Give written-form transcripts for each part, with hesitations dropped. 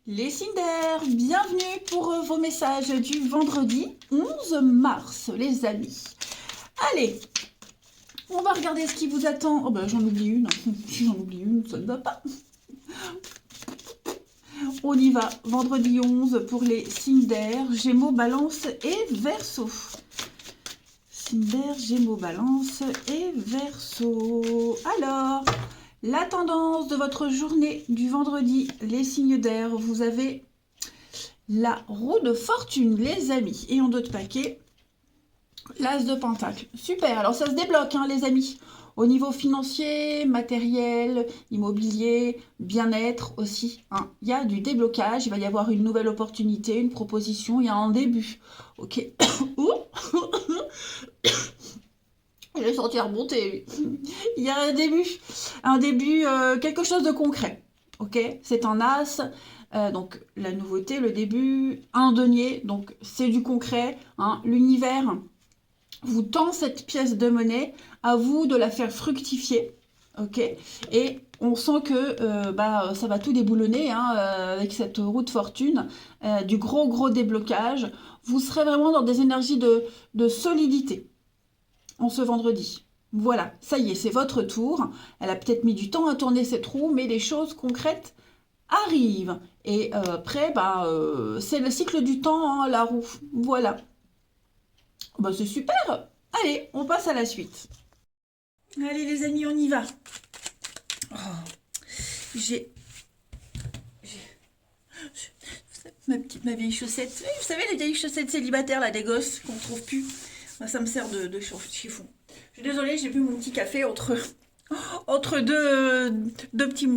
Les Cinder, bienvenue pour vos messages du vendredi 11 mars, les amis. Allez, on va regarder ce qui vous attend. Oh ben j'en oublie une. Si j'en oublie une, ça ne va pas. On y va, vendredi 11 pour les Cinder, Gémeaux, Balance et Verseau. Cinder, Gémeaux, Balance et Verseau. Alors, la tendance de votre journée du vendredi, les signes d'air, vous avez la roue de fortune, les amis. Et en d'autres paquets, l'as de pentacle. Super, alors ça se débloque, hein, les amis. Au niveau financier, matériel, immobilier, bien-être aussi. Hein. Il y a du déblocage, il va y avoir une nouvelle opportunité, une proposition, il y a un début. Ok. Je vais sentir remonter. Il y a un début, quelque chose de concret. Ok, c'est un as, donc la nouveauté, le début, un denier, donc c'est du concret. Hein. L'univers vous tend cette pièce de monnaie, à vous de la faire fructifier. Ok, et on sent que ça va tout déboulonner hein, avec cette roue de fortune, du gros déblocage. Vous serez vraiment dans des énergies de solidité en ce vendredi. Voilà, ça y est, c'est votre tour. Elle a peut-être mis du temps à tourner cette roue, mais les choses concrètes arrivent. Et après, c'est le cycle du temps, hein, la roue. Voilà. Bah, c'est super. Allez, on passe à la suite. Allez les amis, on y va. Oh, j'ai ma vieille chaussette. Vous savez, les vieilles chaussettes célibataires, là, des gosses, qu'on ne trouve plus. Moi, ça me sert de chiffon. Je suis désolée, j'ai bu mon petit café entre deux petites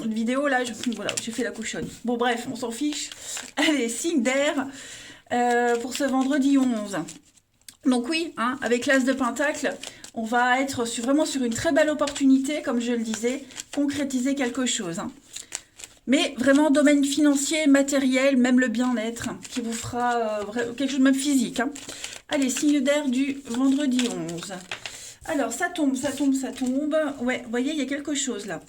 vidéos, là. Voilà, j'ai fait la cochonne. Bon, bref, on s'en fiche. Allez, signe d'air pour ce vendredi 11. Donc oui, hein, avec l'as de pentacle, on va être vraiment sur une très belle opportunité, comme je le disais, concrétiser quelque chose. Hein. Mais vraiment, domaine financier, matériel, même le bien-être, qui vous fera quelque chose de même physique. Hein. Allez, signe d'air du vendredi 11. Alors, ça tombe. Ouais, vous voyez, il y a quelque chose là.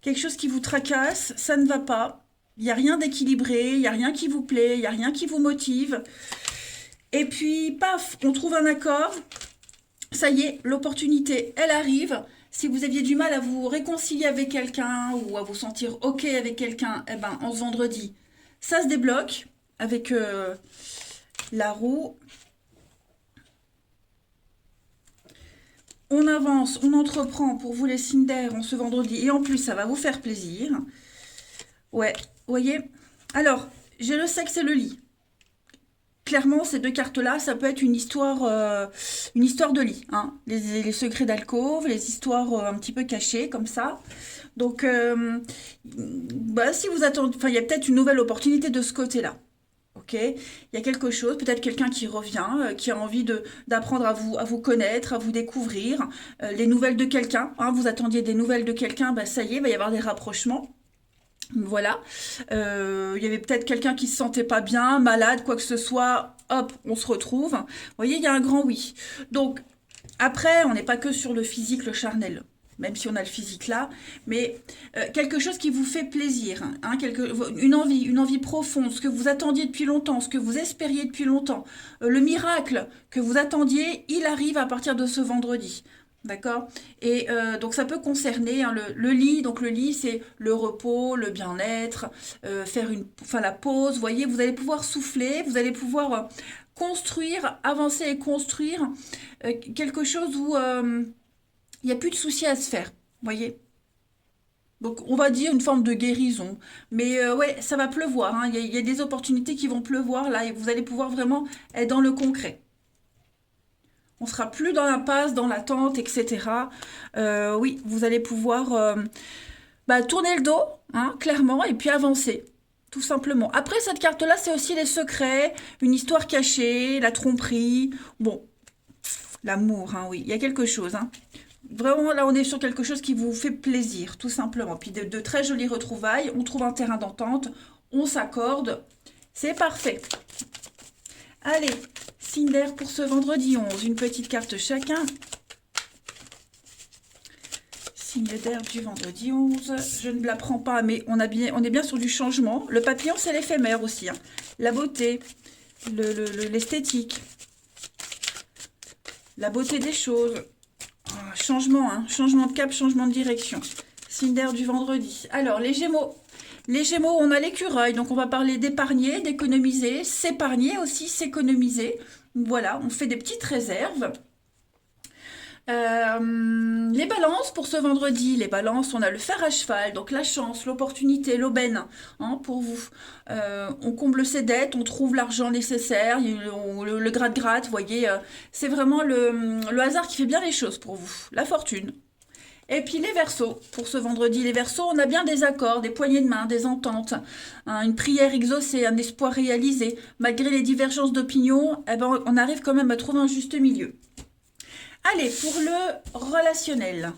Quelque chose qui vous tracasse, ça ne va pas. Il n'y a rien d'équilibré, il n'y a rien qui vous plaît, il n'y a rien qui vous motive. Et puis, paf, on trouve un accord. Ça y est, l'opportunité, elle arrive. Si vous aviez du mal à vous réconcilier avec quelqu'un ou à vous sentir OK avec quelqu'un, eh ben, en ce vendredi, ça se débloque avec la roue. On avance, on entreprend pour vous les signes d'air en ce vendredi. Et en plus, ça va vous faire plaisir. Ouais, vous voyez. Alors, j'ai le sexe et le lit. Clairement, ces deux cartes-là, ça peut être une histoire de lit. Hein. Les secrets d'alcôve, les histoires un petit peu cachées, comme ça. Donc, si vous attendez... Enfin, il y a peut-être une nouvelle opportunité de ce côté-là. Ok, il y a quelque chose, peut-être quelqu'un qui revient, qui a envie d'apprendre à vous connaître, à vous découvrir. Les nouvelles de quelqu'un, hein, vous attendiez des nouvelles de quelqu'un, ça y est, il va y avoir des rapprochements. Voilà, il y avait peut-être quelqu'un qui se sentait pas bien, malade, quoi que ce soit, hop, on se retrouve. Vous voyez, il y a un grand oui. Donc, après, on n'est pas que sur le physique, le charnel, même si on a le physique là, mais quelque chose qui vous fait plaisir, hein, une envie profonde, ce que vous attendiez depuis longtemps, ce que vous espériez depuis longtemps, le miracle que vous attendiez, il arrive à partir de ce vendredi. D'accord. Et donc ça peut concerner hein, le lit. Donc le lit, c'est le repos, le bien-être, la pause. Vous voyez, vous allez pouvoir souffler, vous allez pouvoir construire, avancer et construire quelque chose où il n'y a plus de soucis à se faire. Vous voyez. Donc on va dire une forme de guérison. Mais ouais, ça va pleuvoir. Hein. Il y a des opportunités qui vont pleuvoir là et vous allez pouvoir vraiment être dans le concret. On sera plus dans l'impasse, dans l'attente, etc. Oui, vous allez pouvoir tourner le dos, hein, clairement, et puis avancer, tout simplement. Après, cette carte-là, c'est aussi les secrets, une histoire cachée, la tromperie. Bon, l'amour, hein, oui, il y a quelque chose. Hein. Vraiment, là, on est sur quelque chose qui vous fait plaisir, tout simplement. Puis de très jolies retrouvailles, on trouve un terrain d'entente, on s'accorde, c'est parfait. Allez, signe d'air pour ce vendredi 11, une petite carte chacun. Signe d'air du vendredi 11. Je ne la prends pas, mais on est bien sur du changement. Le papillon, c'est l'éphémère aussi, hein. La beauté, l'esthétique, la beauté des choses. Oh, changement, hein. Changement de cap, changement de direction. Signe d'air du vendredi. Alors, les Gémeaux. Les Gémeaux, on a l'écureuil, donc on va parler d'épargner, d'économiser, s'épargner aussi, s'économiser. Voilà, on fait des petites réserves. Les balances pour ce vendredi, les balances, on a le fer à cheval, donc la chance, l'opportunité, l'aubaine, hein, pour vous. On comble ses dettes, on trouve l'argent nécessaire, le gratte-gratte, vous voyez, c'est vraiment le hasard qui fait bien les choses pour vous, la fortune. Et puis les Verseaux, pour ce vendredi, les Verseaux, on a bien des accords, des poignées de main, des ententes, hein, une prière exaucée, un espoir réalisé. Malgré les divergences d'opinion, eh ben, on arrive quand même à trouver un juste milieu. Allez, pour le relationnel.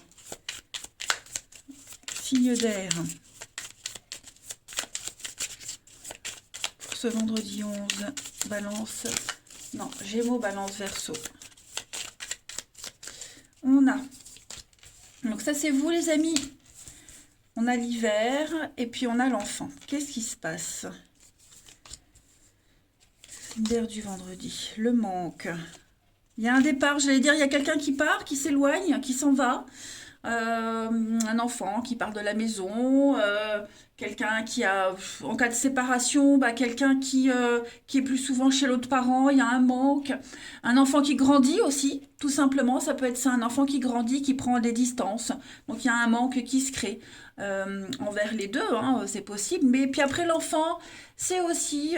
Signe d'air. Pour ce vendredi 11, Balance. Non, Gémeaux, Balance, Verseau. On a. Donc ça, c'est vous, les amis. On a l'hiver et puis on a l'enfant. Qu'est-ce qui se passe? Signe d'air du vendredi. Le manque. Il y a un départ, j'allais dire, il y a quelqu'un qui part, qui s'éloigne, qui s'en va. Un enfant qui part de la maison, quelqu'un qui a, en cas de séparation, bah, quelqu'un qui est plus souvent chez l'autre parent, il y a un manque. Un enfant qui grandit aussi, tout simplement, ça peut être ça, un enfant qui grandit, qui prend des distances. Donc il y a un manque qui se crée envers les deux, hein, c'est possible. Mais puis après l'enfant, c'est aussi...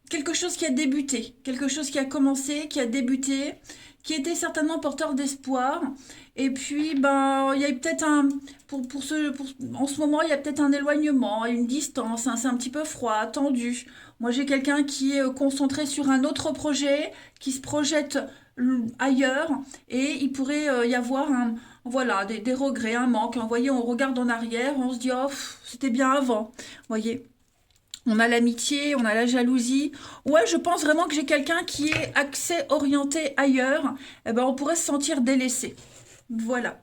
quelque chose qui a débuté, quelque chose qui a commencé, qui a débuté, qui était certainement porteur d'espoir. Et puis, ben, il y a peut-être en ce moment, il y a peut-être un éloignement, une distance, hein, c'est un petit peu froid, tendu. Moi, j'ai quelqu'un qui est concentré sur un autre projet, qui se projette ailleurs, et il pourrait y avoir voilà, des regrets, un manque. Vous voyez, on regarde en arrière, on se dit, oh, c'était bien avant. Vous voyez. On a l'amitié, on a la jalousie. Ouais, je pense vraiment que j'ai quelqu'un qui est axé, orienté ailleurs. Eh ben, on pourrait se sentir délaissé. Voilà.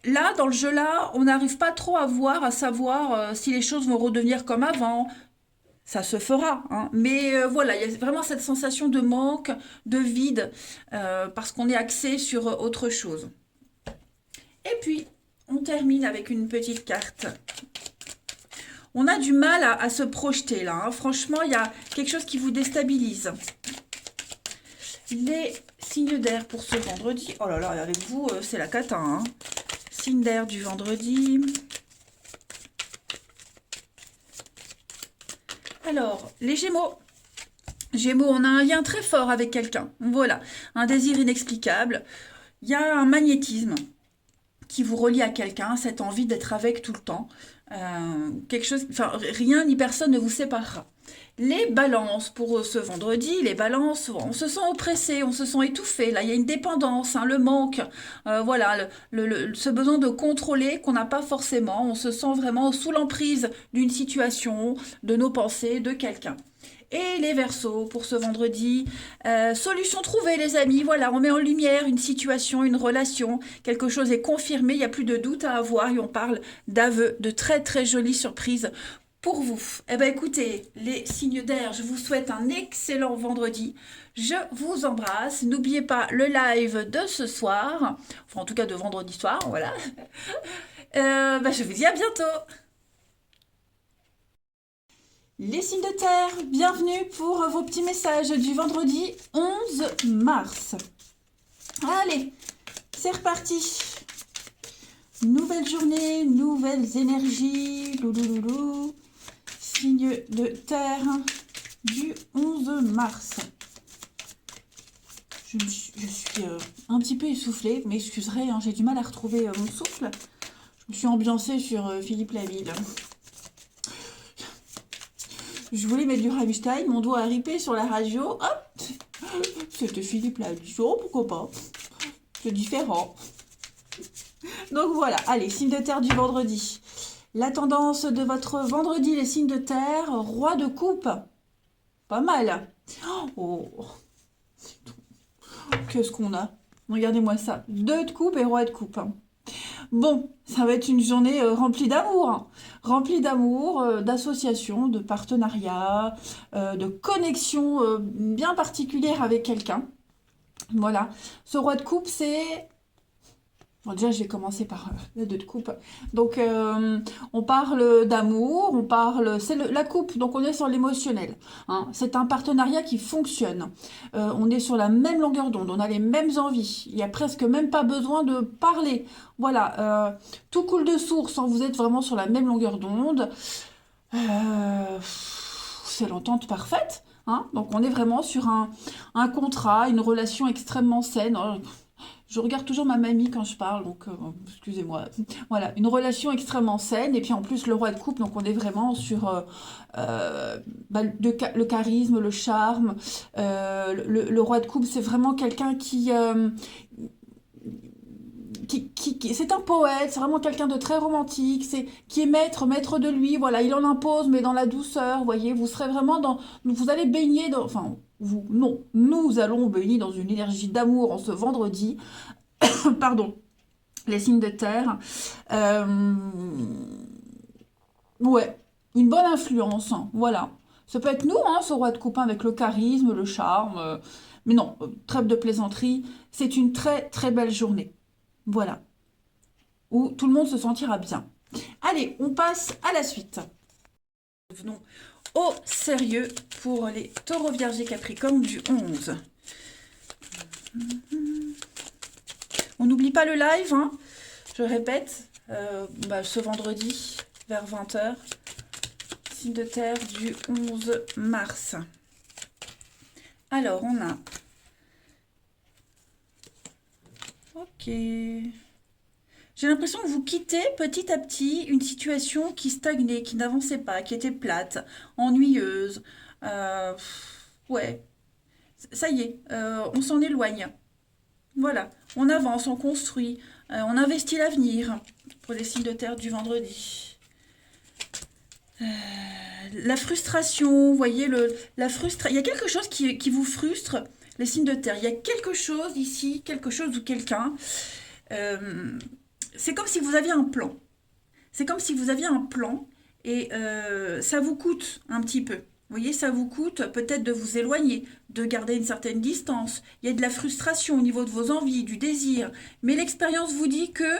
Là, dans le jeu-là, on n'arrive pas trop à voir, à savoir si les choses vont redevenir comme avant. Ça se fera, hein. Mais voilà, il y a vraiment cette sensation de manque, de vide, parce qu'on est axé sur autre chose. Et puis, on termine avec une petite carte. On a du mal à se projeter là, hein. Franchement, il y a quelque chose qui vous déstabilise. Les signes d'air pour ce vendredi. Oh là là, avec vous, c'est la cata, hein. Signe d'air du vendredi. Alors, les Gémeaux. Gémeaux, on a un lien très fort avec quelqu'un. Voilà, un désir inexplicable. Il y a un magnétisme qui vous relie à quelqu'un, cette envie d'être avec tout le temps. Quelque chose, enfin, rien ni personne ne vous séparera. Les balances pour ce vendredi, les balances, on se sent oppressé, on se sent étouffé. Là, il y a une dépendance, hein, le manque, voilà, ce besoin de contrôler qu'on n'a pas forcément. On se sent vraiment sous l'emprise d'une situation, de nos pensées, de quelqu'un. Et les Verseaux pour ce vendredi, solution trouvée les amis, voilà, on met en lumière une situation, une relation, quelque chose est confirmé, il n'y a plus de doute à avoir et on parle d'aveux, de très très jolies surprises pour vous. Eh bien écoutez, les signes d'air, je vous souhaite un excellent vendredi, je vous embrasse, n'oubliez pas le live de ce soir, enfin en tout cas de vendredi soir, voilà. Je vous dis à bientôt. Les signes de terre, bienvenue pour vos petits messages du vendredi 11 mars. Allez, c'est reparti. Nouvelle journée, nouvelles énergies. Loulouloulou. Signe de terre du 11 mars. Je suis un petit peu essoufflée, mais excuserez, hein, j'ai du mal à retrouver mon souffle. Je me suis ambiancée sur Philippe Laville. Je voulais mettre du Rammstein, mon doigt a ripé sur la radio. Hop, c'était Philippe Laville. Oh, pourquoi pas? C'est différent. Donc voilà, allez, signe de terre du vendredi. La tendance de votre vendredi, les signes de terre, roi de coupe. Pas mal. Oh, qu'est-ce qu'on a? Regardez-moi ça. 2 de coupe et roi de coupe. Bon, ça va être une journée remplie d'amour, hein. Remplie d'amour, d'association, de partenariat, de connexion bien particulière avec quelqu'un. Voilà. Ce roi de coupe, c'est... Bon, déjà, je vais commencer par les 2 de coupe. Donc, on parle d'amour, on parle... C'est la coupe, donc on est sur l'émotionnel, hein. C'est un partenariat qui fonctionne. On est sur la même longueur d'onde, on a les mêmes envies. Il n'y a presque même pas besoin de parler. Voilà, tout coule de source, hein. Vous êtes vraiment sur la même longueur d'onde. C'est l'entente parfaite, hein. Donc, on est vraiment sur un contrat, une relation extrêmement saine. Je regarde toujours ma mamie quand je parle, donc excusez-moi. Voilà, une relation extrêmement saine. Et puis en plus, le roi de coupe, donc on est vraiment sur le charisme, le charme. Le roi de coupe, c'est vraiment quelqu'un c'est un poète, c'est vraiment quelqu'un de très romantique, qui est maître de lui, voilà, il en impose, mais dans la douceur, vous voyez, vous serez vraiment vous allez baigner enfin, non, nous allons baigner dans une énergie d'amour en ce vendredi, pardon, les signes de terre, ouais, une bonne influence, hein, voilà, ça peut être nous, hein, ce roi de coupe avec le charisme, le charme, mais non, trêve de plaisanterie, c'est une très très belle journée. Voilà, où tout le monde se sentira bien. Allez, on passe à la suite. Venons au sérieux pour les taureaux, vierges et capricornes du 11. On n'oublie pas le live, hein, je répète, ce vendredi vers 20h. Signe de terre du 11 mars. Alors, on a... Ok... J'ai l'impression que vous quittez petit à petit une situation qui stagnait, qui n'avançait pas, qui était plate, ennuyeuse. Ouais, ça y est, on s'en éloigne. Voilà, on avance, on construit, on investit l'avenir pour les signes de terre du vendredi. La frustration, vous voyez, il y a quelque chose qui vous frustre, les signes de terre. Il y a quelque chose ici, quelque chose ou quelqu'un. C'est comme si vous aviez un plan. C'est comme si vous aviez un plan et ça vous coûte un petit peu. Vous voyez, ça vous coûte peut-être de vous éloigner, de garder une certaine distance. Il y a de la frustration au niveau de vos envies, du désir. Mais l'expérience vous dit que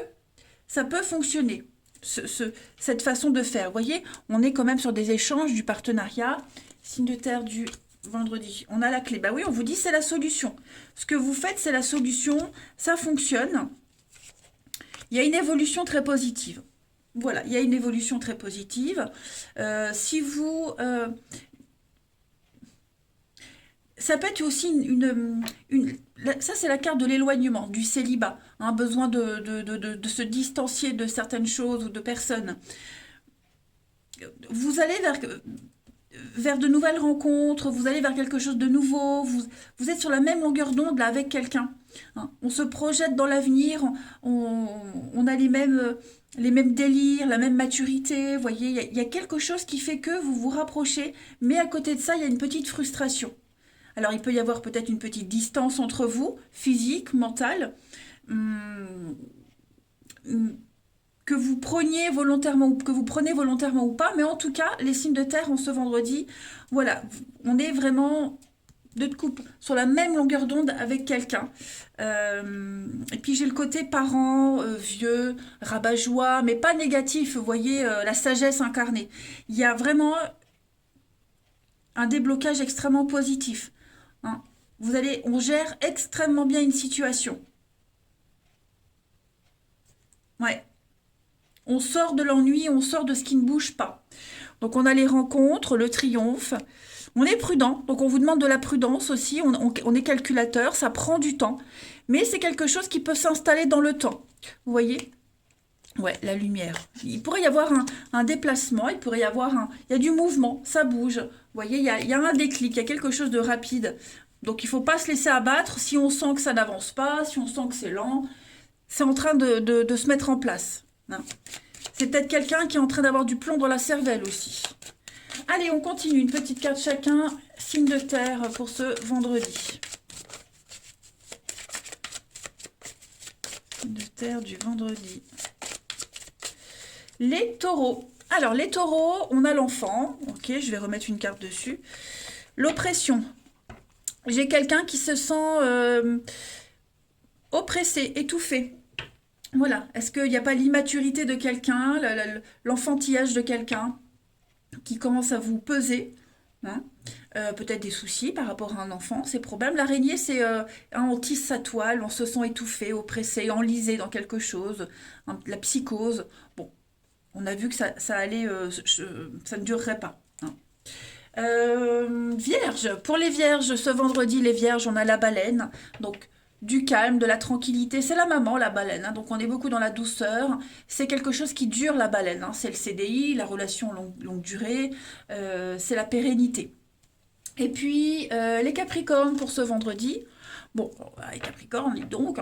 ça peut fonctionner, cette façon de faire. Vous voyez, on est quand même sur des échanges, du partenariat. Signe de terre du vendredi. On a la clé. Bah oui, on vous dit c'est la solution. Ce que vous faites, c'est la solution. Ça fonctionne. Il y a une évolution très positive. Voilà, il y a une évolution très positive. Si vous... ça peut être aussi ça, c'est la carte de l'éloignement, du célibat. Hein, besoin de se distancier de certaines choses ou de personnes. Vous allez vers de nouvelles rencontres, vous allez vers quelque chose de nouveau, vous êtes sur la même longueur d'onde là avec quelqu'un. Hein. On se projette dans l'avenir, on a les mêmes délires, la même maturité, vous voyez, il y a quelque chose qui fait que vous vous rapprochez, mais à côté de ça, il y a une petite frustration. Alors il peut y avoir peut-être une petite distance entre vous, physique, mentale, que vous preniez volontairement ou que vous prenez volontairement ou pas, mais en tout cas, les signes de terre en ce vendredi, voilà, on est vraiment de couple sur la même longueur d'onde avec quelqu'un. Et puis j'ai le côté parent, vieux, rabat-joie, mais pas négatif, vous voyez, la sagesse incarnée. Il y a vraiment un déblocage extrêmement positif. Hein. On gère extrêmement bien une situation. Ouais. On sort de l'ennui, on sort de ce qui ne bouge pas. Donc on a les rencontres, le triomphe. On est prudent, donc on vous demande de la prudence aussi. On est calculateur, ça prend du temps. Mais c'est quelque chose qui peut s'installer dans le temps. Vous voyez? Ouais, la lumière. Il pourrait y avoir un déplacement, il pourrait y avoir il y a du mouvement, ça bouge. Vous voyez, il y a un déclic, il y a quelque chose de rapide. Donc il ne faut pas se laisser abattre si on sent que ça n'avance pas, si on sent que c'est lent. C'est en train de se mettre en place. Hein. C'est peut-être quelqu'un qui est en train d'avoir du plomb dans la cervelle aussi. Allez, on continue. Une petite carte chacun. Signe de terre pour ce vendredi. Terre du vendredi. Les taureaux. Alors, les taureaux, on a l'enfant. Ok, je vais remettre une carte dessus. L'oppression. J'ai quelqu'un qui se sent oppressé, étouffé. Voilà. Est-ce qu'il n'y a pas l'immaturité de quelqu'un, l'enfantillage de quelqu'un qui commence à vous peser, hein? Peut-être des soucis par rapport à un enfant, c'est probable. L'araignée, c'est on tisse sa toile, on se sent étouffé, oppressé, enlisé dans quelque chose, hein, la psychose. Bon, on a vu que ça allait, ça ne durerait pas, hein. Vierge, pour les vierges, ce vendredi, les vierges, on a la baleine, donc du calme, de la tranquillité, c'est la maman, la baleine, hein, donc on est beaucoup dans la douceur, c'est quelque chose qui dure, la baleine, hein, c'est le CDI, la relation longue durée, c'est la pérennité. Et puis, les capricornes pour ce vendredi, bon, les capricornes, donc,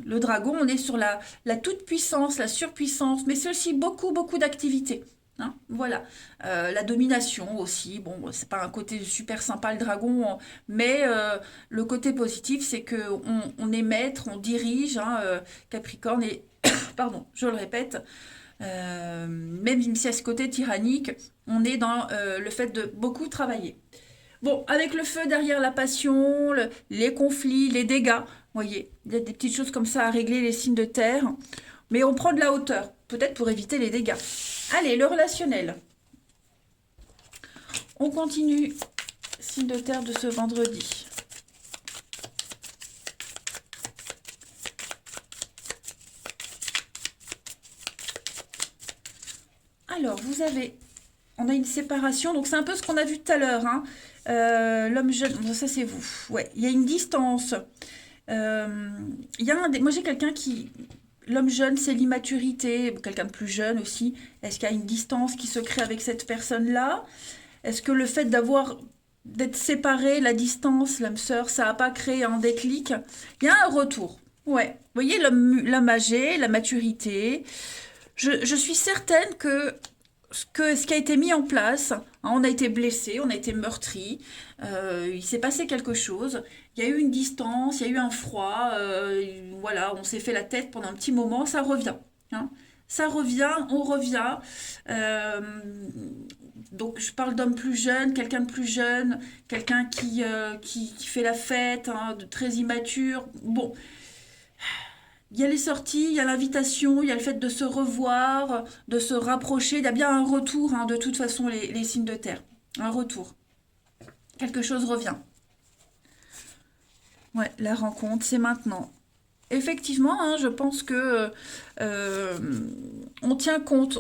le dragon, on est sur la toute-puissance, la surpuissance, mais c'est aussi beaucoup, beaucoup d'activités. Hein, voilà, la domination aussi, bon, c'est pas un côté super sympa le dragon, mais le côté positif, c'est que on est maître, on dirige, hein, Capricorne, et, pardon, je le répète, même si à ce côté tyrannique, on est dans le fait de beaucoup travailler. Bon, avec le feu derrière la passion, les conflits, les dégâts, vous voyez, il y a des petites choses comme ça à régler, les signes de terre, mais on prend de la hauteur, peut-être pour éviter les dégâts. Allez, le relationnel. On continue, signe de terre de ce vendredi. Alors, on a une séparation, donc c'est un peu ce qu'on a vu tout à l'heure, hein. L'homme jeune, ça c'est vous. Ouais, il y a une distance. Moi j'ai quelqu'un qui, l'homme jeune, c'est l'immaturité, quelqu'un de plus jeune aussi. Est-ce qu'il y a une distance qui se crée avec cette personne-là? Est-ce que le fait d'être séparé, la distance, l'âme sœur, ça n'a pas créé un déclic? Il y a un retour. Ouais, vous voyez l'homme âgé, la maturité. Je suis certaine que ce qui a été mis en place, hein, on a été blessé, on a été meurtri, il s'est passé quelque chose, il y a eu une distance, il y a eu un froid, voilà, on s'est fait la tête pendant un petit moment, ça revient, hein. Ça revient, on revient. euh, donc je parle d'homme plus jeune, quelqu'un de plus jeune, quelqu'un qui fait la fête, hein, de très immature. Bon, il y a les sorties, il y a l'invitation, il y a le fait de se revoir, de se rapprocher. Il y a bien un retour, hein, de toute façon, les signes de terre. Un retour. Quelque chose revient. Ouais, la rencontre, c'est maintenant. Effectivement, hein, je pense que euh, on tient compte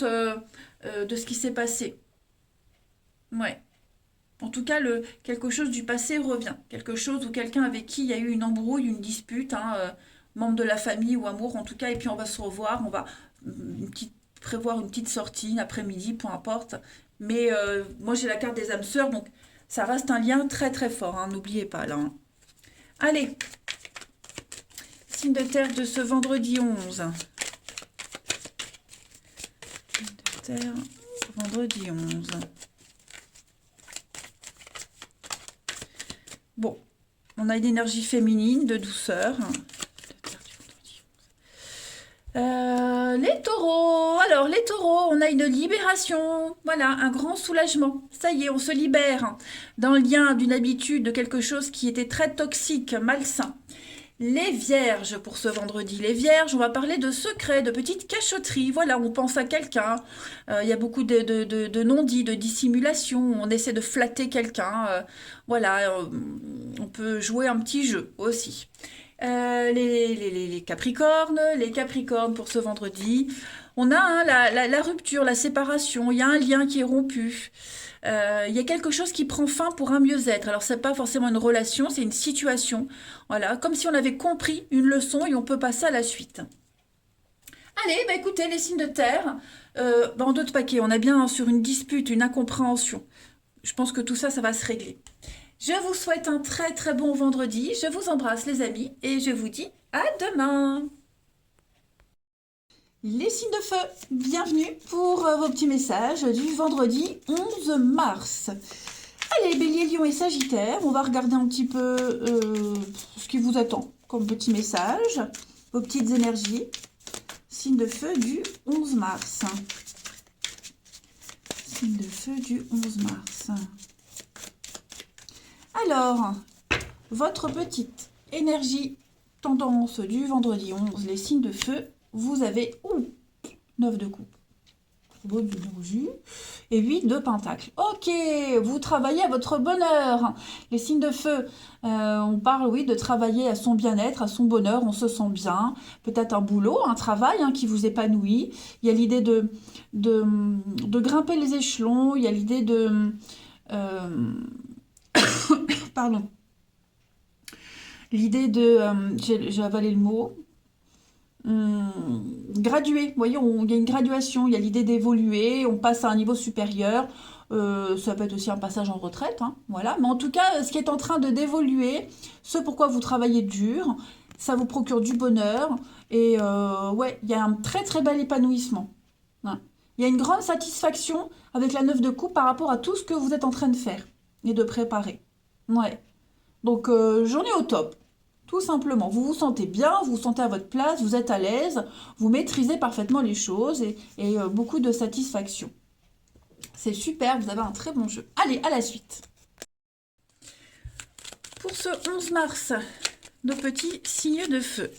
de ce qui s'est passé. Ouais. En tout cas, quelque chose du passé revient. Quelque chose ou quelqu'un avec qui il y a eu une embrouille, une dispute, hein, membre de la famille ou amour en tout cas, et puis on va se revoir, on va prévoir une petite sortie, une après-midi, peu importe. Mais moi j'ai la carte des âmes sœurs, donc ça reste un lien très très fort, hein, n'oubliez pas là, hein. Allez, signe de terre de ce vendredi 11. Signe de terre, vendredi 11. Bon, on a une énergie féminine, de douceur. Les taureaux. Alors, les taureaux, on a une libération. Voilà, un grand soulagement. Ça y est, on se libère d'un lien, d'une habitude, de quelque chose qui était très toxique, malsain. Les vierges pour ce vendredi. Les vierges, on va parler de secrets, de petites cachotteries. Voilà, on pense à quelqu'un. Il y a beaucoup de non-dits, de dissimulation. On essaie de flatter quelqu'un. Voilà, on peut jouer un petit jeu aussi. Les Capricornes pour ce vendredi. On a, hein, la rupture, la séparation. Il y a un lien qui est rompu. Il y a quelque chose qui prend fin pour un mieux-être. Alors, c'est pas forcément une relation, c'est une situation. Voilà, comme si on avait compris une leçon et on peut passer à la suite. Allez, bah écoutez, les signes de terre, en d'autres paquets, on a bien, hein, sur une dispute, une incompréhension. Je pense que tout ça, ça va se régler. Je vous souhaite un très très bon vendredi. Je vous embrasse les amis et je vous dis à demain. Les signes de feu, bienvenue pour vos petits messages du vendredi 11 mars. Allez, Bélier, Lion et Sagittaire, on va regarder un petit peu ce qui vous attend. comme petit message, vos petites énergies. Signe de feu du 11 mars. Signe de feu du 11 mars. Alors, votre petite énergie tendance du vendredi 11, les signes de feu, vous avez 9 de coupe. Et 8 de pentacle. Ok, vous travaillez à votre bonheur. Les signes de feu, on parle, oui, de travailler à son bien-être, à son bonheur, on se sent bien. Peut-être un boulot, un travail qui vous épanouit. Il y a l'idée de grimper les échelons, il y a l'idée de... pardon. L'idée de... j'ai avalé le mot. Graduer, vous voyez, il y a une graduation, il y a l'idée d'évoluer, on passe à un niveau supérieur, ça peut être aussi un passage en retraite, voilà, mais en tout cas, ce qui est en train d'évoluer, ce pourquoi vous travaillez dur, ça vous procure du bonheur, et ouais, il y a un très très bel épanouissement, hein. Il y a une grande satisfaction avec la 9 de coupe par rapport à tout ce que vous êtes en train de faire, et de préparer, ouais, donc journée au top. Tout simplement, vous vous sentez bien, vous vous sentez à votre place, vous êtes à l'aise, vous maîtrisez parfaitement les choses et beaucoup de satisfaction. C'est super, vous avez un très bon jeu. Allez, à la suite. Pour ce 11 mars, nos petits signes de feu.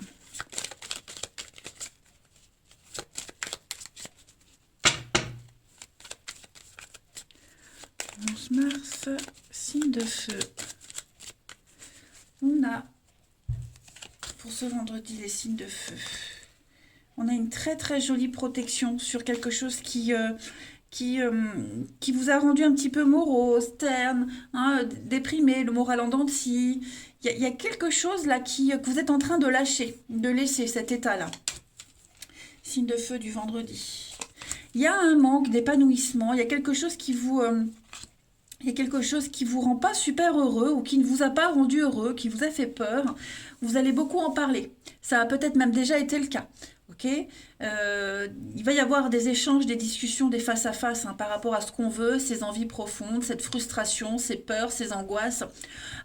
« 11 mars, signe de feu. » On a... Pour ce vendredi, les signes de feu. On a une très très jolie protection sur quelque chose qui vous a rendu un petit peu morose, terne, déprimé, le moral en dents de scie. Il y a quelque chose là que vous êtes en train de lâcher, de laisser cet état-là. Signe de feu du vendredi. Il y a un manque d'épanouissement, il y a quelque chose qui vous... il y a quelque chose qui vous rend pas super heureux ou qui ne vous a pas rendu heureux, qui vous a fait peur. Vous allez beaucoup en parler. Ça a peut-être même déjà été le cas. Ok, il va y avoir des échanges, des discussions, des face-à-face par rapport à ce qu'on veut, ces envies profondes, cette frustration, ces peurs, ces angoisses.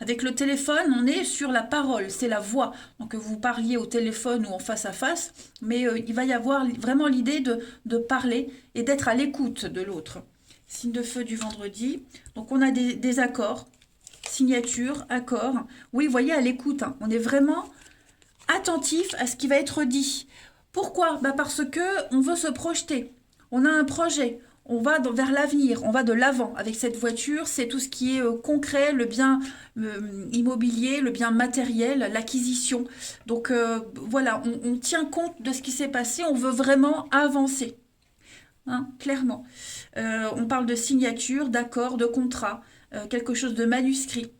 Avec le téléphone, on est sur la parole, c'est la voix. Donc que vous parliez au téléphone ou en face-à-face, mais il va y avoir vraiment l'idée de parler et d'être à l'écoute de l'autre. Signe de feu du vendredi. Donc, on a des accords, signature, accords. Oui, vous voyez, à l'écoute. On est vraiment attentif à ce qui va être dit. Pourquoi? Parce que on veut se projeter. On a un projet. On va vers l'avenir. On va de l'avant avec cette voiture. C'est tout ce qui est concret, le bien immobilier, le bien matériel, l'acquisition. Donc, voilà, on tient compte de ce qui s'est passé. On veut vraiment avancer. Clairement. On parle de signature, d'accord, de contrat, quelque chose de manuscrit.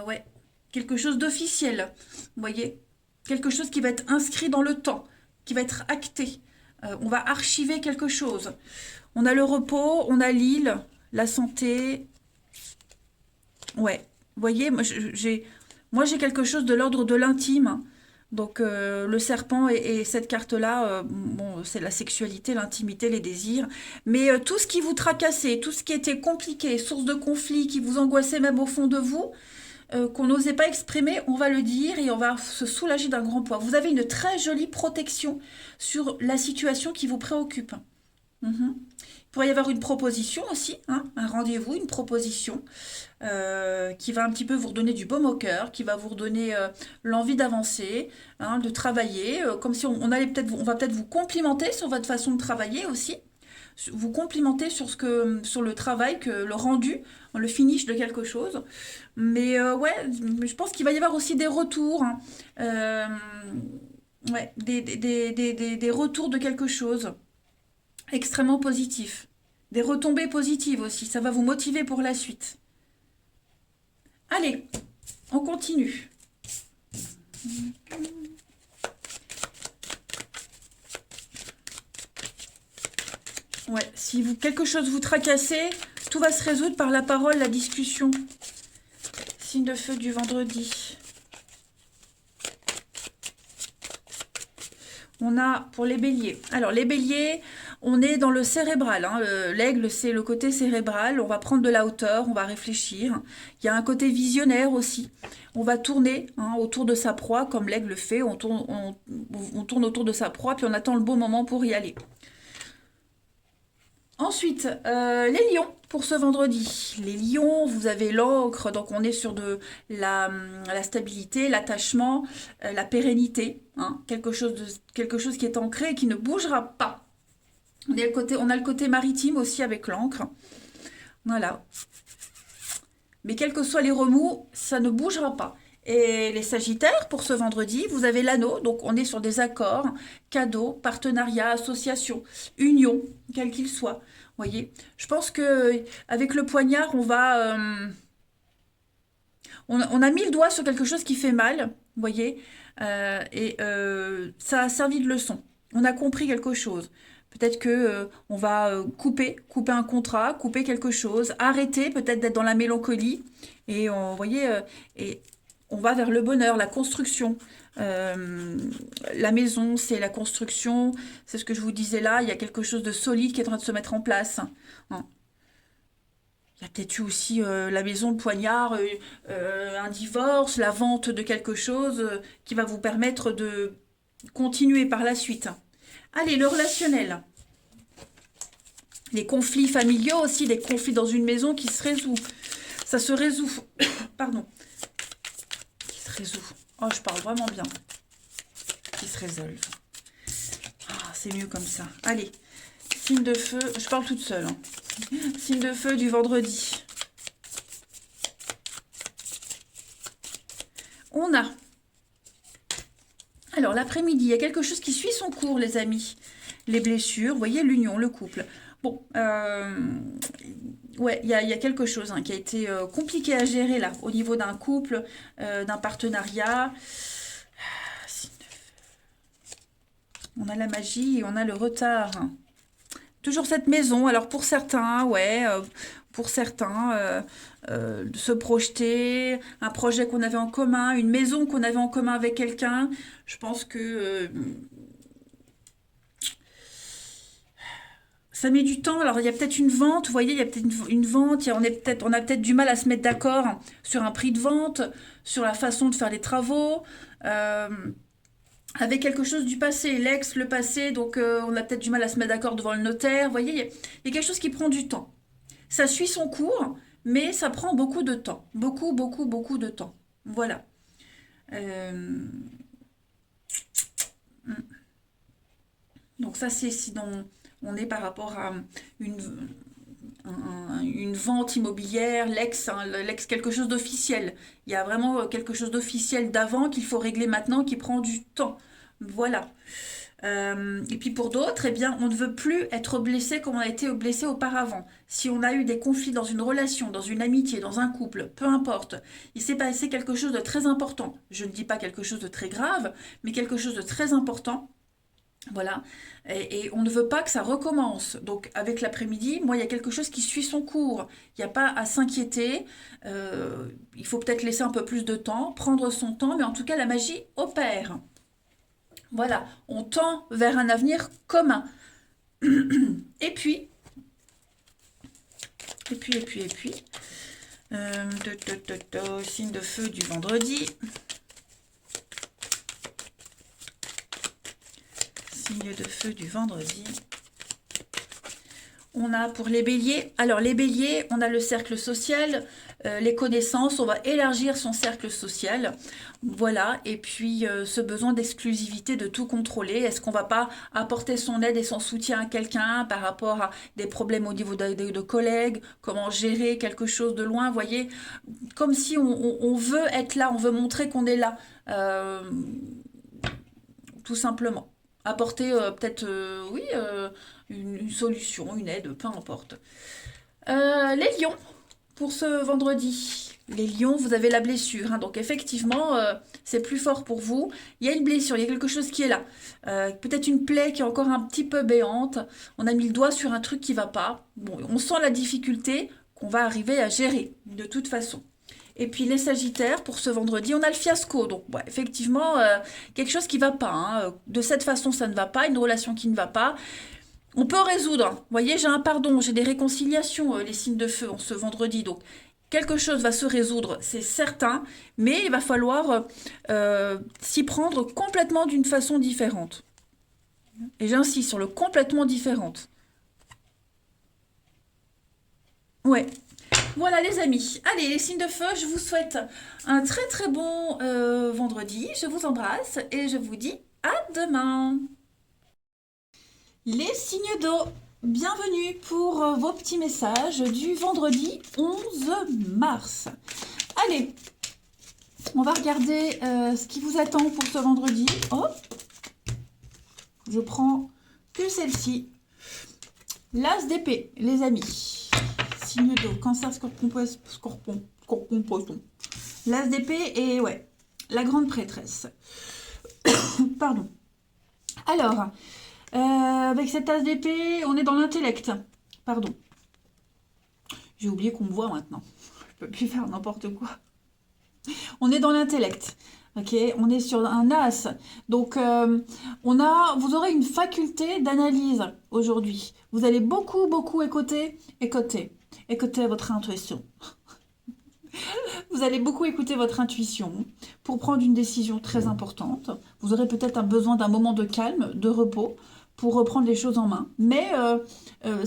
Ouais, quelque chose d'officiel. Vous voyez? Quelque chose qui va être inscrit dans le temps, qui va être acté. On va archiver quelque chose. On a le repos, on a l'île, la santé. Ouais, vous voyez, moi j'ai quelque chose de l'ordre de l'intime. Donc le serpent et cette carte-là, bon, c'est la sexualité, l'intimité, les désirs. Mais tout ce qui vous tracassait, tout ce qui était compliqué, source de conflit, qui vous angoissait même au fond de vous, qu'on n'osait pas exprimer, on va le dire et on va se soulager d'un grand poids. Vous avez une très jolie protection sur la situation qui vous préoccupe. Il pourrait y avoir une proposition aussi, un rendez-vous, une proposition qui va un petit peu vous redonner du baume au cœur, qui va vous redonner l'envie d'avancer, de travailler, comme si on va peut-être vous complimenter sur votre façon de travailler aussi, vous complimenter sur le travail, le rendu, le finish de quelque chose. Mais ouais, je pense qu'il va y avoir aussi des retours, ouais, des retours de quelque chose. Extrêmement positif. Des retombées positives aussi, ça va vous motiver pour la suite. Allez, on continue. Ouais, si quelque chose vous tracassez, tout va se résoudre par la parole, la discussion. Signe de feu du vendredi. on a pour les béliers. Alors, les béliers, on est dans le cérébral. Hein. L'aigle, c'est le côté cérébral. On va prendre de la hauteur, on va réfléchir. Il y a un côté visionnaire aussi. On va tourner autour de sa proie, comme l'aigle le fait. On tourne autour de sa proie, puis on attend le bon moment pour y aller. Ensuite, les lions pour ce vendredi. Les lions, vous avez l'encre, donc on est sur de la stabilité, l'attachement, la pérennité. Hein, quelque chose qui est ancré et qui ne bougera pas. On a le côté maritime aussi avec l'encre. Voilà. Mais quels que soient les remous, ça ne bougera pas. Et les sagittaires, pour ce vendredi, vous avez l'anneau, donc on est sur des accords, cadeaux, partenariats, associations, unions, quels qu'ils soient. Voyez, je pense que avec le poignard, on a mis le doigt sur quelque chose qui fait mal, voyez, ça a servi de leçon. On a compris quelque chose. Peut-être que on va couper un contrat, couper quelque chose, arrêter peut-être d'être dans la mélancolie, et voyez, et on va vers le bonheur, la construction. La maison, c'est la construction, c'est ce que je vous disais là, il y a quelque chose de solide qui est en train de se mettre en place. Hein. Il y a peut-être eu aussi la maison, le poignard, un divorce, la vente de quelque chose qui va vous permettre de continuer par la suite. Allez, le relationnel. Les conflits familiaux aussi, des conflits dans une maison qui se résout. Ça se résout. Pardon. Qui se résout. Oh, je parle vraiment bien. Qui se résolve. Ah, c'est mieux comme ça. Allez, signe de feu. Je parle toute seule. Hein. Signe de feu du vendredi. On a... Alors, l'après-midi, il y a quelque chose qui suit son cours, les amis. Les blessures, vous voyez, l'union, le couple. Bon, ouais, il y a quelque chose qui a été compliqué à gérer, là, au niveau d'un couple, d'un partenariat. On a la magie et on a le retard. Toujours cette maison. Alors, pour certains, ouais... pour certains, se projeter, un projet qu'on avait en commun, une maison qu'on avait en commun avec quelqu'un. Je pense que ça met du temps. Alors, il y a peut-être une vente, vous voyez, il y a peut-être une vente. On a peut-être du mal à se mettre d'accord sur un prix de vente, sur la façon de faire les travaux. Avec quelque chose du passé, le passé, donc on a peut-être du mal à se mettre d'accord devant le notaire. Vous voyez, il y a quelque chose qui prend du temps. Ça suit son cours, mais ça prend beaucoup de temps. Beaucoup, beaucoup, beaucoup de temps. Voilà. Donc ça, c'est si on est par rapport à une vente immobilière, l'ex, quelque chose d'officiel. Il y a vraiment quelque chose d'officiel d'avant qu'il faut régler maintenant, qui prend du temps. Voilà. Et puis pour d'autres, eh bien, on ne veut plus être blessé comme on a été blessé auparavant. Si on a eu des conflits dans une relation, dans une amitié, dans un couple, peu importe, il s'est passé quelque chose de très important. Je ne dis pas quelque chose de très grave, mais quelque chose de très important. Voilà. Et on ne veut pas que ça recommence. Donc avec l'après-midi, moi, il y a quelque chose qui suit son cours. Il n'y a pas à s'inquiéter. Il faut peut-être laisser un peu plus de temps, prendre son temps, mais en tout cas, la magie opère. Voilà, on tend vers un avenir commun. Et puis, signe de feu du vendredi. Signe de feu du vendredi. On a pour les béliers, alors les béliers, on a le cercle social, les connaissances, on va élargir son cercle social, voilà, et puis ce besoin d'exclusivité, de tout contrôler, est-ce qu'on va pas apporter son aide et son soutien à quelqu'un par rapport à des problèmes au niveau de collègues, comment gérer quelque chose de loin, vous voyez, comme si on veut être là, on veut montrer qu'on est là, tout simplement. Apporter peut-être, oui, une solution, une aide, peu importe. Les lions, pour ce vendredi. Les lions, vous avez la blessure. Donc effectivement, c'est plus fort pour vous. Il y a une blessure, il y a quelque chose qui est là. Peut-être une plaie qui est encore un petit peu béante. On a mis le doigt sur un truc qui ne va pas. Bon, on sent la difficulté qu'on va arriver à gérer, de toute façon. Et puis les Sagittaires, pour ce vendredi, on a le fiasco. Donc, ouais, effectivement, quelque chose qui va pas, hein. De cette façon, ça ne va pas. Une relation qui ne va pas. On peut résoudre. Vous voyez, j'ai un pardon, j'ai des réconciliations, les signes de feu, en ce vendredi. Donc, quelque chose va se résoudre, c'est certain. Mais il va falloir s'y prendre complètement d'une façon différente. Et j'insiste sur le complètement différente. Ouais. Voilà les amis. Allez, les signes de feu, je vous souhaite un très très bon vendredi. Je vous embrasse et je vous dis à demain. Les signes d'eau, bienvenue pour vos petits messages du vendredi 11 mars. Allez, on va regarder ce qui vous attend pour ce vendredi. Oh, je prends que celle-ci. L'as d'épée, les amis. Signe d'eau, cancer, scorpion, poisson. L'as d'épée et ouais, la grande prêtresse. Pardon. Alors, avec cet as d'épée, on est dans l'intellect. Pardon. J'ai oublié qu'on me voit maintenant. Je peux plus faire n'importe quoi. On est dans l'intellect. Ok, on est sur un as. Donc, vous aurez une faculté d'analyse aujourd'hui. Vous allez beaucoup écouter votre intuition. Vous allez beaucoup écouter votre intuition pour prendre une décision très importante. Vous aurez peut-être un besoin d'un moment de calme, de repos, pour reprendre les choses en main. Mais vous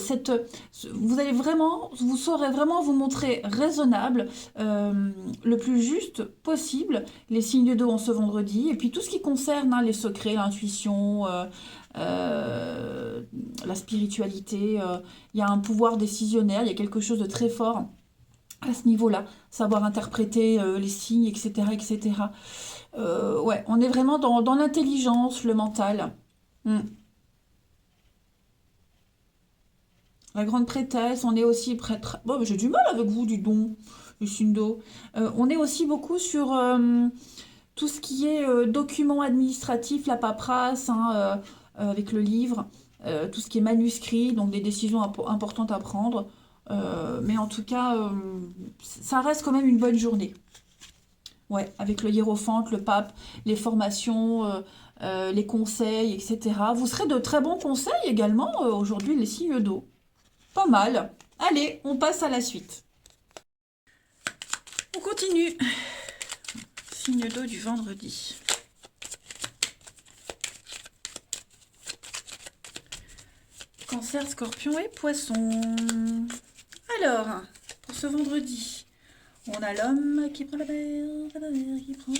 saurez vraiment vous montrer raisonnable, le plus juste possible, les signes d'eau en ce vendredi. Et puis tout ce qui concerne les secrets, l'intuition, la spiritualité, il y a un pouvoir décisionnaire, il y a quelque chose de très fort à ce niveau-là, savoir interpréter les signes, etc., etc. Ouais, on est vraiment dans l'intelligence, le mental. Hmm. La grande prêtresse, on est aussi prêtre. Bon, j'ai du mal avec vous, du don, Lucindo. On est aussi beaucoup sur tout ce qui est documents administratifs, la paperasse, hein, avec le livre, tout ce qui est manuscrit, donc des décisions importantes à prendre. Mais en tout cas, ça reste quand même une bonne journée. Ouais, avec le hiérophante, le pape, les formations, les conseils, etc. Vous serez de très bons conseils également aujourd'hui, les signes d'eau. Pas mal. Allez, on passe à la suite. On continue. Signe d'eau du vendredi. Cancer, scorpion et poisson. Alors, pour ce vendredi, on a l'homme qui prend la mer, qui prend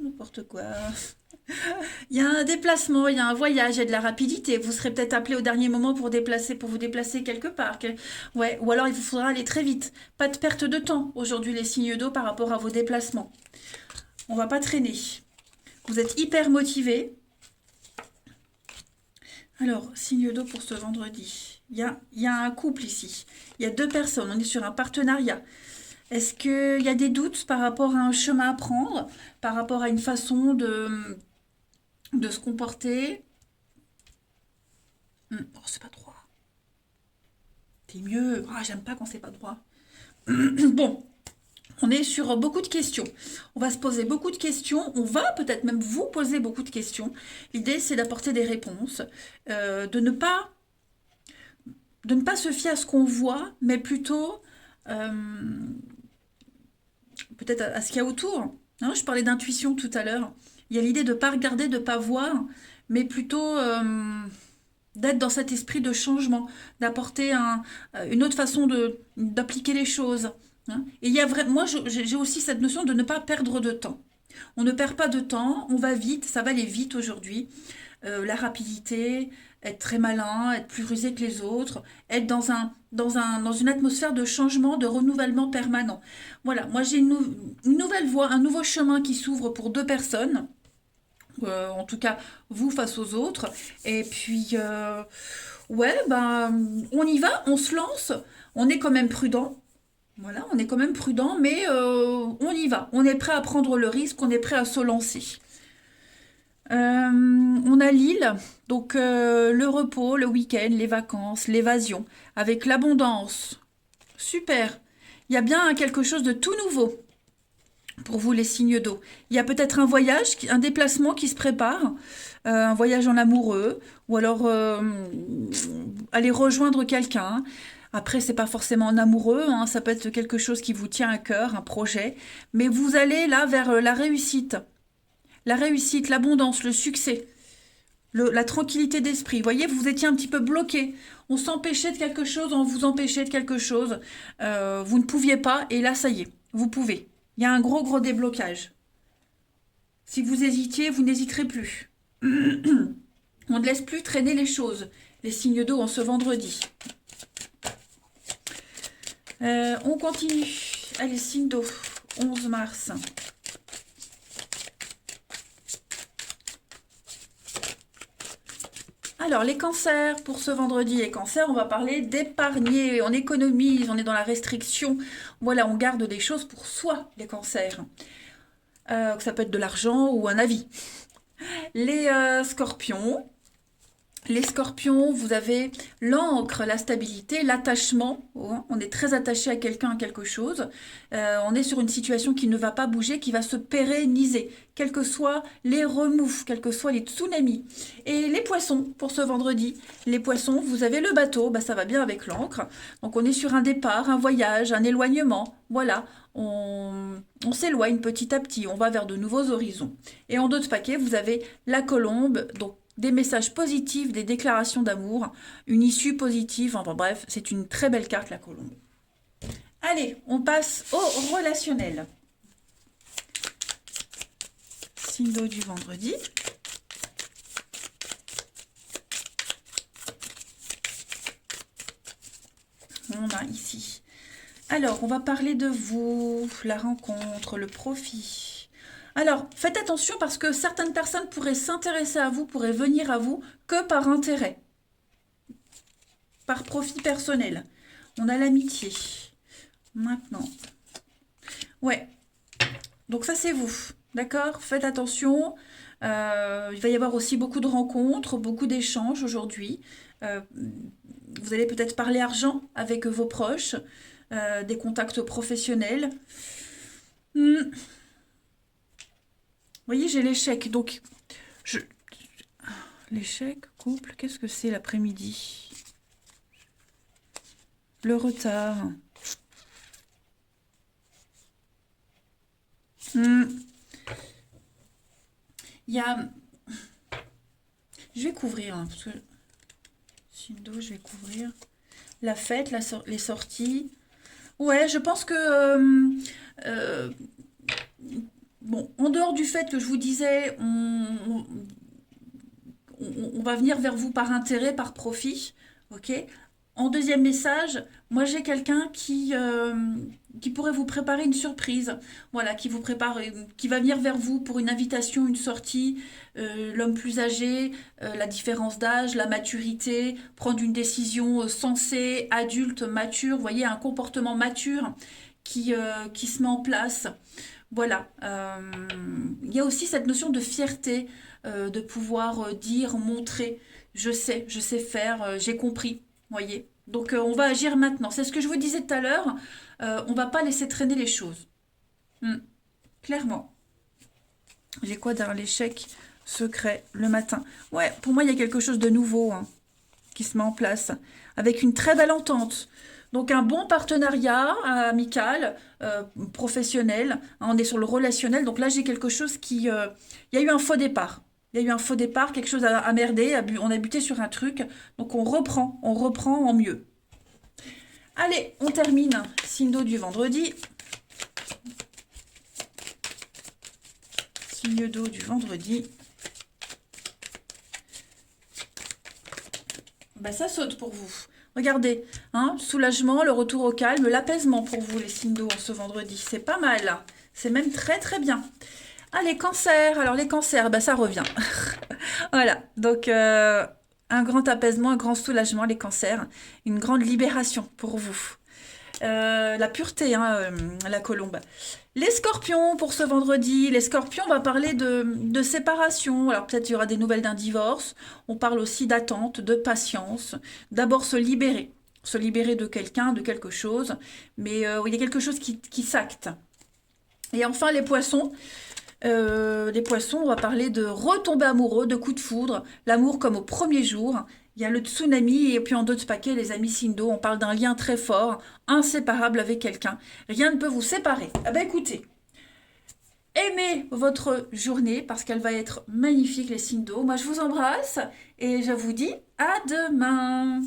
n'importe quoi. Il y a un déplacement, il y a un voyage, il y a de la rapidité. Vous serez peut-être appelé au dernier moment pour vous déplacer quelque part. Ouais, ou alors il vous faudra aller très vite. Pas de perte de temps aujourd'hui les signes d'eau par rapport à vos déplacements. On va pas traîner. Vous êtes hyper motivé. Alors, signe d'eau pour ce vendredi. Il y a un couple ici. Il y a deux personnes. On est sur un partenariat. Est-ce qu'il y a des doutes par rapport à un chemin à prendre, par rapport à une façon de se comporter? Oh, c'est pas droit. T'es mieux. Ah, j'aime pas quand c'est pas droit. Bon, on est sur beaucoup de questions. On va se poser beaucoup de questions. On va peut-être même vous poser beaucoup de questions. L'idée, c'est d'apporter des réponses, de ne pas se fier à ce qu'on voit, mais plutôt peut-être à ce qu'il y a autour. Hein, je parlais d'intuition tout à l'heure. Il y a l'idée de ne pas regarder, de ne pas voir, mais plutôt d'être dans cet esprit de changement, d'apporter une autre façon d'appliquer les choses. Hein. Et il y a moi, j'ai aussi cette notion de ne pas perdre de temps. On ne perd pas de temps, on va vite, ça va aller vite aujourd'hui. La rapidité, être très malin, être plus rusé que les autres, être dans une atmosphère de changement, de renouvellement permanent. Voilà, moi j'ai une nouvelle voie, un nouveau chemin qui s'ouvre pour deux personnes. En tout cas, vous face aux autres. Et puis, ouais, ben, on y va, on se lance. On est quand même prudent. Voilà, on est quand même prudent, mais on y va. On est prêt à prendre le risque, on est prêt à se lancer. On a l'île, donc le repos, le week-end, les vacances, l'évasion, avec l'abondance. Super. il y a bien quelque chose de tout nouveau pour vous, les signes d'eau. Il y a peut-être un voyage, un déplacement qui se prépare, un voyage en amoureux, ou alors aller rejoindre quelqu'un. Après, c'est pas forcément en amoureux, hein, ça peut être quelque chose qui vous tient à cœur, un projet, mais vous allez là vers la réussite, l'abondance, le succès. La tranquillité d'esprit. Vous voyez, vous étiez un petit peu bloqué. On s'empêchait de quelque chose, on vous empêchait de quelque chose. Vous ne pouviez pas, et là, ça y est, vous pouvez. Il y a un gros, gros déblocage. Si vous hésitiez, vous n'hésiterez plus. On ne laisse plus traîner les choses. Les signes d'eau en ce vendredi. On continue. Allez, signe d'eau. 11 mars. Alors, les cancers, pour ce vendredi, les cancers, on va parler d'épargner, on économise, on est dans la restriction. Voilà, on garde des choses pour soi, les cancers. Ça peut être de l'argent ou un avis. Les scorpions. Les scorpions, vous avez l'encre, la stabilité, l'attachement. On est très attaché à quelqu'un, à quelque chose. On est sur une situation qui ne va pas bouger, qui va se pérenniser, quels que soient les remous, quels que soient les tsunamis. Et les poissons, pour ce vendredi, les poissons, vous avez le bateau, bah, ça va bien avec l'encre. Donc on est sur un départ, un voyage, un éloignement. Voilà, on s'éloigne petit à petit, on va vers de nouveaux horizons. Et en d'autres paquets, vous avez la colombe, donc des messages positifs, des déclarations d'amour, une issue positive, enfin bref, c'est une très belle carte, la colombe. Allez, on passe au relationnel. Signe d'eau du vendredi. On a ici. Alors, on va parler de vous, la rencontre, le profit. Alors, faites attention parce que certaines personnes pourraient s'intéresser à vous, pourraient venir à vous que par intérêt, par profit personnel. On a l'amitié. Maintenant. Ouais. Donc ça, c'est vous. D'accord? Faites attention. Il va y avoir aussi beaucoup de rencontres, beaucoup d'échanges aujourd'hui. Vous allez peut-être parler argent avec vos proches, des contacts professionnels. Vous voyez, j'ai l'échec. Donc, l'échec, couple, qu'est-ce que c'est l'après-midi? Le retard. Il y a... Je vais couvrir, hein, parce que... Sindo, je vais couvrir. La fête, les sorties. Ouais, je pense que... bon, en dehors du fait que je vous disais, on va venir vers vous par intérêt, par profit, ok? En deuxième message, moi j'ai quelqu'un qui pourrait vous préparer une surprise, voilà, qui vous prépare, qui va venir vers vous pour une invitation, une sortie, l'homme plus âgé, la différence d'âge, la maturité, prendre une décision sensée, adulte, mature, vous voyez, un comportement mature qui se met en place. Voilà, il y a aussi cette notion de fierté, de pouvoir dire, montrer, je sais faire, j'ai compris, voyez. Donc on va agir maintenant. C'est ce que je vous disais tout à l'heure, on va pas laisser traîner les choses. Clairement. J'ai quoi derrière l'échec secret le matin? Ouais, pour moi il y a quelque chose de nouveau hein, qui se met en place, avec une très belle entente. Donc un bon partenariat amical, professionnel, hein, on est sur le relationnel, donc là j'ai quelque chose qui... il y a eu un faux départ. Il y a eu un faux départ, quelque chose a merdé, on a buté sur un truc, donc on reprend en mieux. Allez, on termine. Signe d'eau du vendredi. Signe d'eau du vendredi. Bah ça saute pour vous. Regardez, hein, soulagement, le retour au calme, l'apaisement pour vous, les signes d'eau, ce vendredi. C'est pas mal. C'est même très, très bien. Ah, les cancers. Alors, les cancers, bah, ça revient. Voilà. Donc, un grand apaisement, un grand soulagement, les cancers. Une grande libération pour vous. La pureté, hein, la colombe. Les scorpions, pour ce vendredi. Les scorpions, on va parler de séparation. Alors, peut-être il y aura des nouvelles d'un divorce. On parle aussi d'attente, de patience. D'abord, se libérer. se libérer de quelqu'un, de quelque chose, mais il y a quelque chose qui s'acte. Et enfin, les poissons. On va parler de retomber amoureux, de coup de foudre, l'amour comme au premier jour. Il y a le tsunami et puis en d'autres paquets, les amis Sindo, on parle d'un lien très fort, inséparable avec quelqu'un. Rien ne peut vous séparer. Ah ben écoutez, aimez votre journée parce qu'elle va être magnifique les Sindo. Moi je vous embrasse et je vous dis à demain.